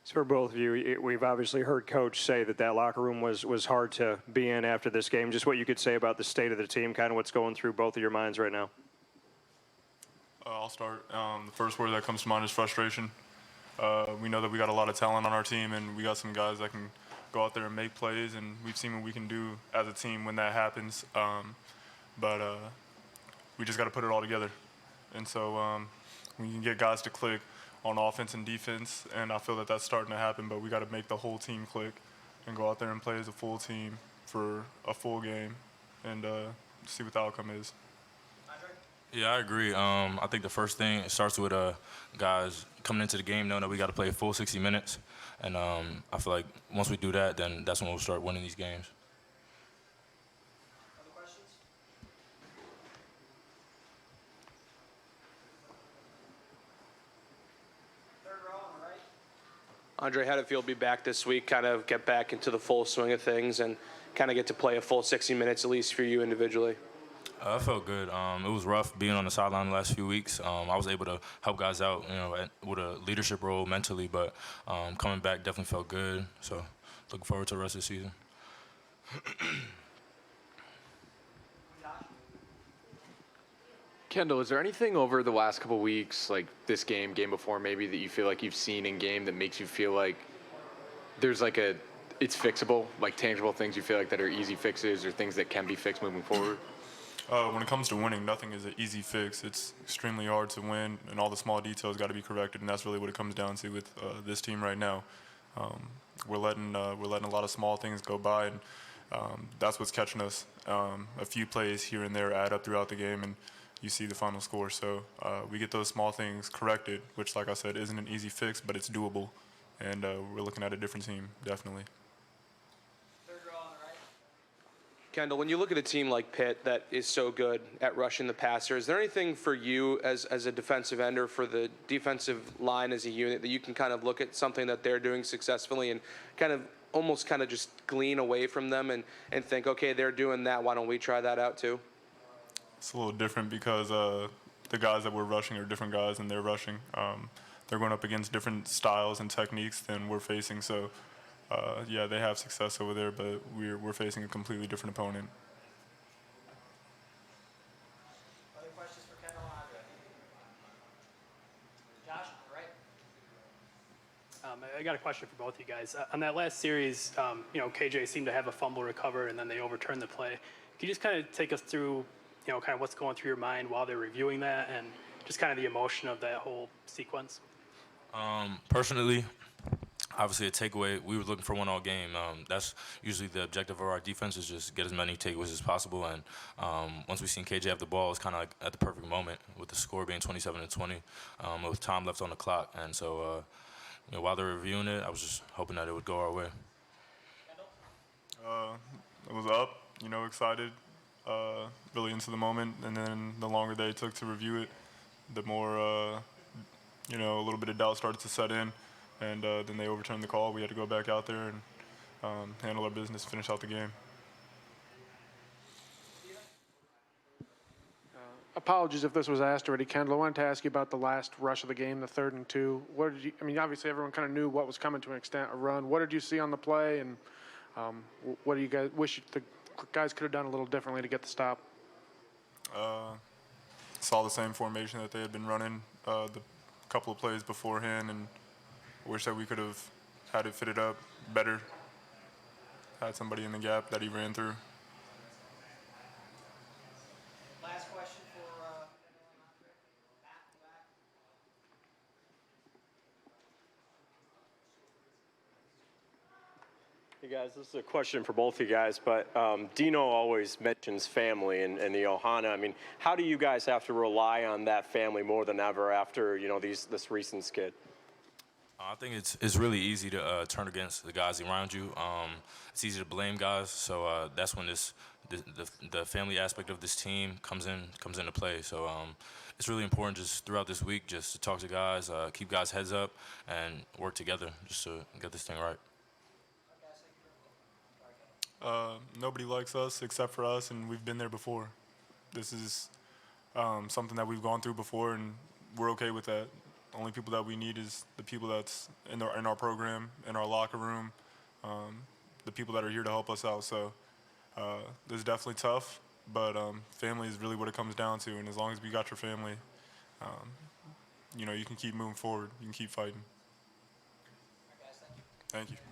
So for both of you, we've obviously heard Coach say that locker room was hard to be in after this game. Just what you could say about the state of the team, kind of what's going through both of your minds right now. I'll start. The first word that comes to mind is frustration. We know that we got a lot of talent on our team, and we got some guys that can go out there and make plays, and we've seen what we can do as a team when that happens. But we just got to put it all together. And so we can get guys to click on offense and defense, and I feel that that's starting to happen, but we got to make the whole team click and go out there and play as a full team for a full game and see what the outcome is. Yeah, I agree. I think the first thing, it starts with guys coming into the game knowing that we got to play a full 60 minutes, and I feel like once we do that, then that's when we'll start winning these games. Andre, how did it feel to be back this week, kind of get back into the full swing of things and kind of get to play a full 60 minutes, at least for you individually? I felt good. It was rough being on the sideline the last few weeks. I was able to help guys out, with a leadership role mentally, but coming back definitely felt good. So looking forward to the rest of the season. Kendall, is there anything over the last couple of weeks, like this game before maybe, that you feel like you've seen in game that makes you feel like there's it's fixable, like tangible things you feel like that are easy fixes or things that can be fixed moving forward? When it comes to winning, nothing is an easy fix. It's extremely hard to win, and all the small details got to be corrected, and that's really what it comes down to with this team right now. We're letting a lot of small things go by, and that's what's catching us. A few plays here and there add up throughout the game, and you see the final score. So we get those small things corrected, which, like I said, isn't an easy fix, but it's doable. And we're looking at a different team, definitely. Kendall, when you look at a team like Pitt that is so good at rushing the passer, is there anything for you as a defensive end or for the defensive line as a unit that you can kind of look at something that they're doing successfully and kind of just glean away from them and think, okay, they're doing that, why don't we try that out too? It's a little different because the guys that we're rushing are different guys and they're rushing. They're going up against different styles and techniques than we're facing. So, yeah, they have success over there, but we're facing a completely different opponent. Other questions for Kendall and Andre? Josh, right? I got a question for both of you guys. On that last series, KJ seemed to have a fumble recover and then they overturned the play. Can you just kind of take us through kind of what's going through your mind while they're reviewing that and just kind of the emotion of that whole sequence? Personally, obviously a takeaway, we were looking for one all game. That's usually the objective of our defense, is just get as many takeaways as possible. And once we seen KJ have the ball, it's kind of like at the perfect moment with the score being 27-20 with time left on the clock. And so, while they're reviewing it, I was just hoping that it would go our way. It was up, excited. Really into the moment, and then the longer they took to review it, the more, a little bit of doubt started to set in, and then they overturned the call. We had to go back out there and handle our business, finish out the game. Apologies if this was asked already, Kendall. I wanted to ask you about the last rush of the game, the 3rd and 2. Obviously everyone kind of knew what was coming to an extent, a run. What did you see on the play, and what do you guys wish the guys could have done a little differently to get the stop? Saw the same formation that they had been running the couple of plays beforehand, and wish that we could have had it fitted up better. Had somebody in the gap that he ran through. Last question for Matt. Hey guys, this is a question for both of you guys, but Dino always mentions family and the Ohana. How do you guys have to rely on that family more than ever after this recent skid? I think it's really easy to turn against the guys around you. It's easy to blame guys, so that's when the family aspect of this team comes into play. So it's really important just throughout this week just to talk to guys, keep guys' heads up, and work together just to get this thing right. Nobody likes us except for us, and we've been there before. This is something that we've gone through before, and we're okay with that. The only people that we need is the people that's in our program, in our locker room, the people that are here to help us out. So it's definitely tough, but family is really what it comes down to. And as long as we got your family, you know, you can keep moving forward. You can keep fighting. All right, guys, thank you. Thank you.